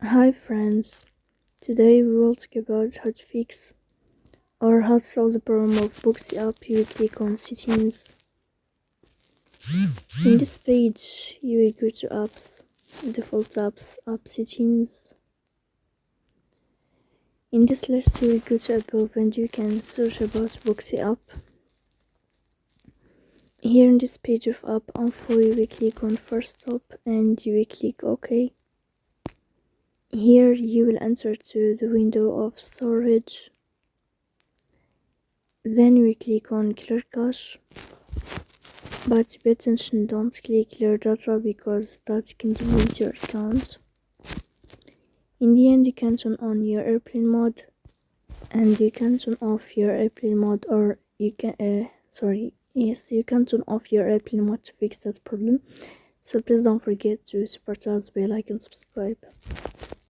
Hi friends, today we will talk about how to fix or how to solve the problem of Booksy app. You will click on settings. In this page you will go to apps, default apps, app settings. In this list you will go to above and you can search about Booksy app. Here in this page of app info you will click on first stop and you will click OK. Here you will enter to the window of storage. Then we click on clear cache, but pay attention, don't click clear data because that can delete your account. In the end you can turn on your airplane mode and you can turn off your airplane mode, or you can you can turn off your airplane mode to fix that problem. So please don't forget to support us by like and subscribe.